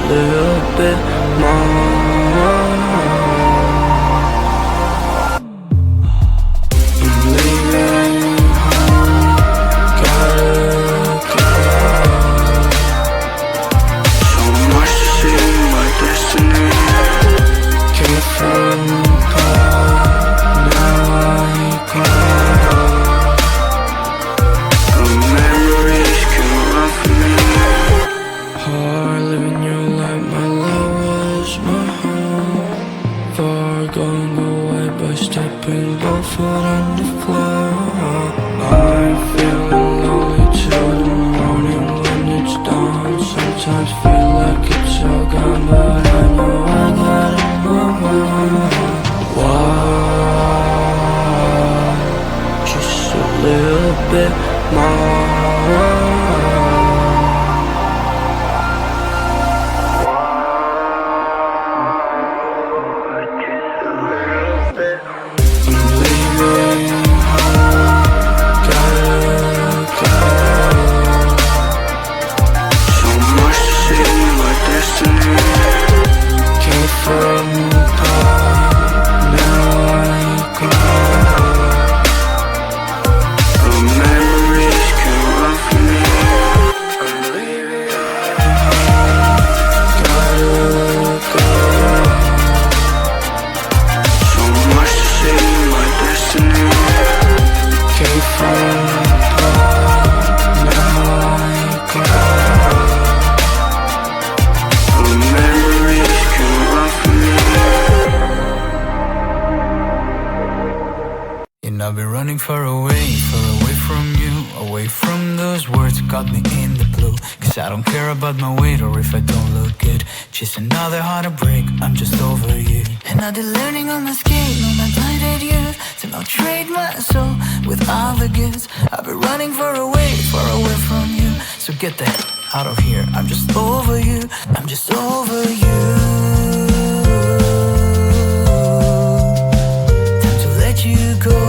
little bit more. I'm leaving home, gotta go. So much to see, my destiny. Came from God, now I cry. The memories can run from me. Hard living your life, my life was my home. Far going away by stepping both foot on the floor. I'm feeling lonely till the morning when it's dawn. Sometimes feel like it's all gone, but I know I gotta move on. Why? Just a little bit more. I've been running far away from you, away from those words got me in the blue. Cause I don't care about my weight or if I don't look good. Just another heartbreak, I'm just over you. And I've been learning on my skate, on my blinded youth, to not trade my soul with all the gifts. I've been running far away from you. So get the hell out of here, I'm just over you, I'm just over you. Time to let you go.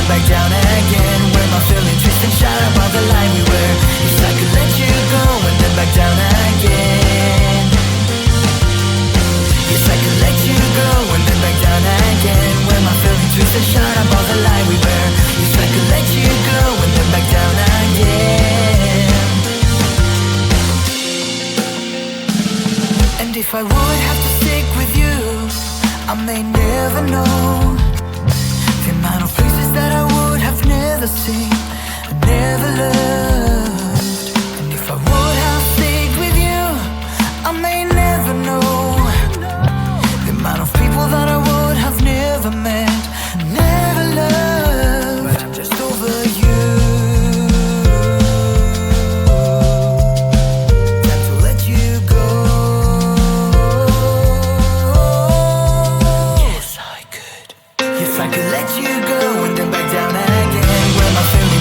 Back down again, where my feeling twists and shine above the line we were. Yes, I could let you go and then back down again. Yes, I could let you go and then back down again, where my feeling twists and shine above the line we were. Yes, I could let you go and then back down again. And if I would have to stick with you, I may never know the amount of places that I would have never seen, never loved. And if I would have stayed with you, I may never know the amount of people that I would have never met, never loved. But I'm just over you. Time to let you go. Yes, I could. Yes, I could let you go and then back down again, where my feelings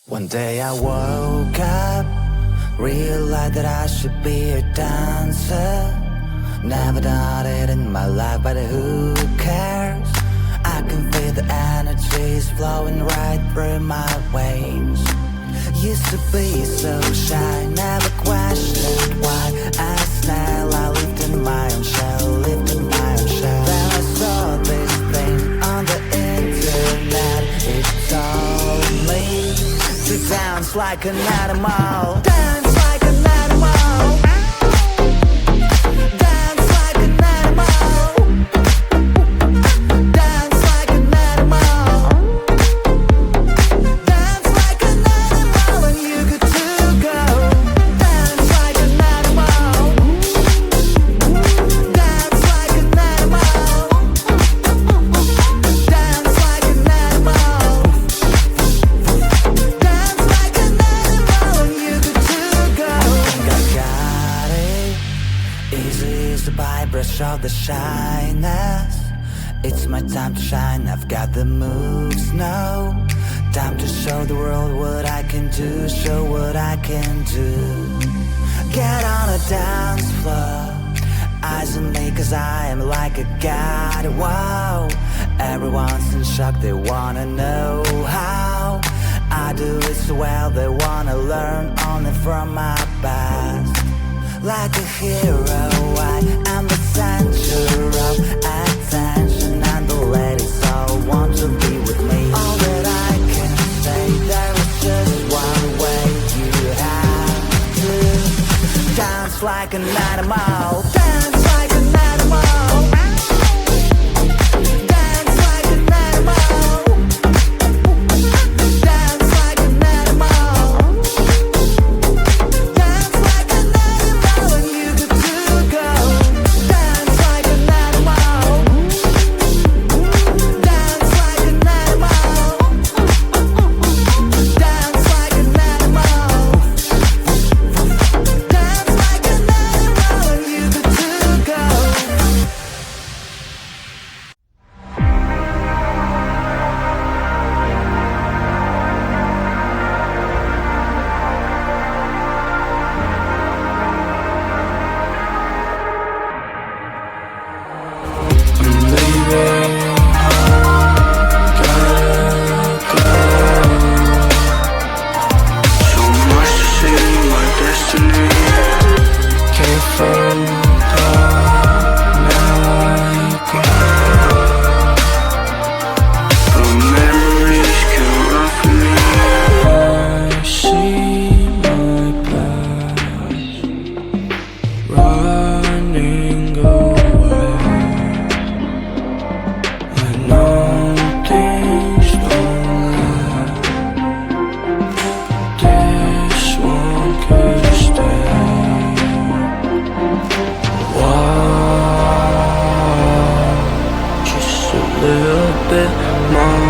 One day I woke up, realized that I should be a dancer. Never done it in my life, but who cares? I can feel the energies flowing right through my veins. Used to be so shy, never questioned why. As a snail, I lived in my own shell, lived in my own shell. Then I saw this thing on the internet. It told me to dance like an animal. Dance like an animal. Dance like an animal. Dance like an animal. Dance like an animal, and you good to go. Dance like an animal. Dance like an animal. Dance like an animal. Dance like an animal, and you good to go. I think I got it. Easy as the brush of the shyness. It's my time to shine, I've got the moves now. Time to show the world what I can do, show what I can do. Get on a dance floor, eyes on me cause I am like a god, wow. Everyone's in shock, they wanna know how I do it so well, they wanna learn only from my past. Like a hero, I am the center of attention, and the ladies all want to be with me. All that I can say, there is just one way. You have to dance like an animal. Dance like an animal. Dance like an animal. Dance like an animal. Dance like an animal, and you good to go. Dance like an animal. Dance like an animal. Dance like an animal. Dance like an animal, and you good to go. I'm leaving home, gotta go. So much to see, my destiny. Came from home, now I go. But memories can run from me. I see my past running away. I know things don't last. This one could stay. Wow, just a little bit more.